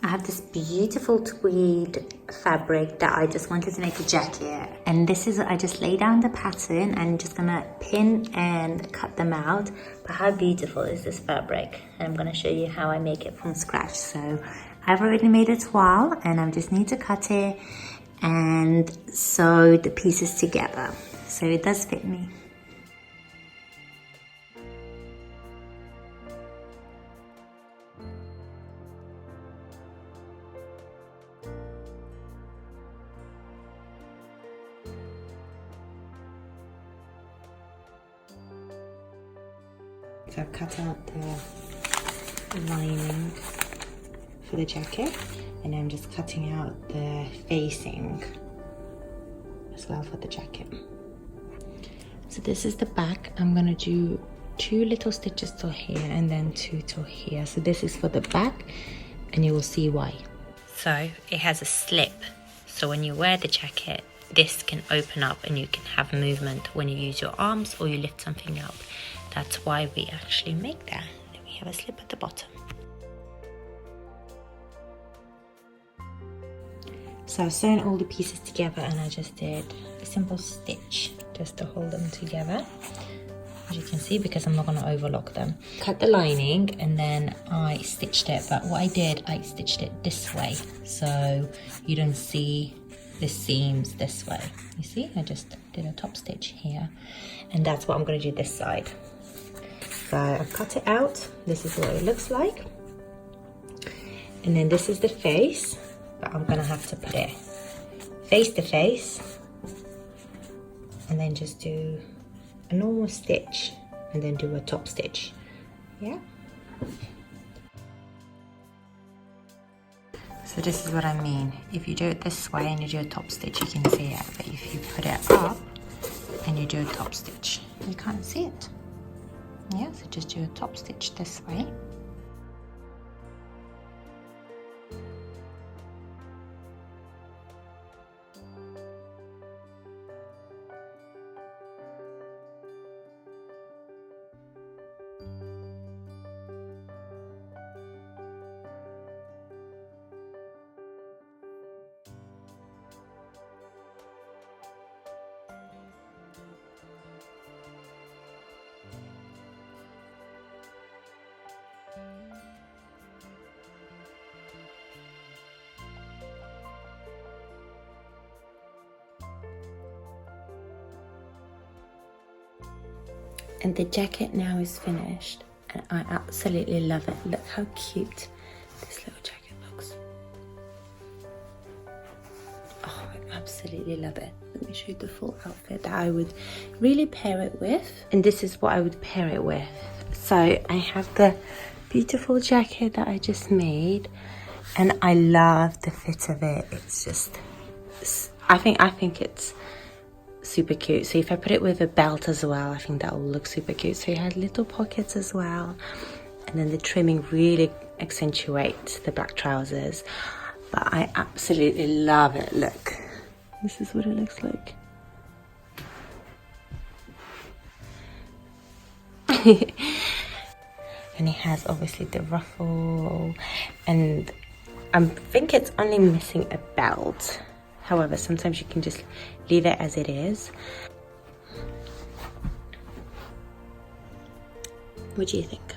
I have this beautiful tweed fabric that I just wanted to make a jacket, and this is, I just lay down the pattern and just gonna pin and cut them out. But how beautiful is this fabric? And I'm gonna show you how I make it from scratch. So I've already made a toile and I just need to cut it and sew the pieces together so it does fit me. So I've cut out the lining for the jacket, and I'm just cutting out the facing as well for the jacket. So this is the back. I'm gonna do 2 little stitches till here and then 2 till here. So this is for the back, and you will see why. So it has a slip, so when you wear the jacket, this can open up and you can have movement when you use your arms or you lift something up. That's why we actually make that. We have a slip at the bottom. So I've sewn all the pieces together and I just did a simple stitch just to hold them together, as you can see, because I'm not going to overlock them. Cut the lining and then I stitched it, but what I did, I stitched it this way so you don't see the seams this way. You see, I just did a top stitch here, and that's what I'm going to do this side. So I've cut it out. This is what it looks like, and then this is the face, but I'm going to have to put it face to face and then just do a normal stitch and then do a top stitch. Yeah. So this is what I mean. If you do it this way and you do a top stitch, you can see it. But if you put it up and you do a top stitch, you can't see it. Yeah, so just do a top stitch this way. And the jacket now is finished and I absolutely love it. Look how cute this little jacket looks. Oh, I absolutely love it. Let me show you the full outfit that I would really pair it with. And this is what I would pair it with. So I have the beautiful jacket that I just made and I love the fit of it. It's just, I think it's super cute. So if I put it with a belt as well, I think that will look super cute. So you had little pockets as well, and then the trimming really accentuates the black trousers. But I absolutely love it. Look, this is what it looks like. And it has obviously the ruffle, and I think it's only missing a belt. However, sometimes you can just leave it as it is. What do you think?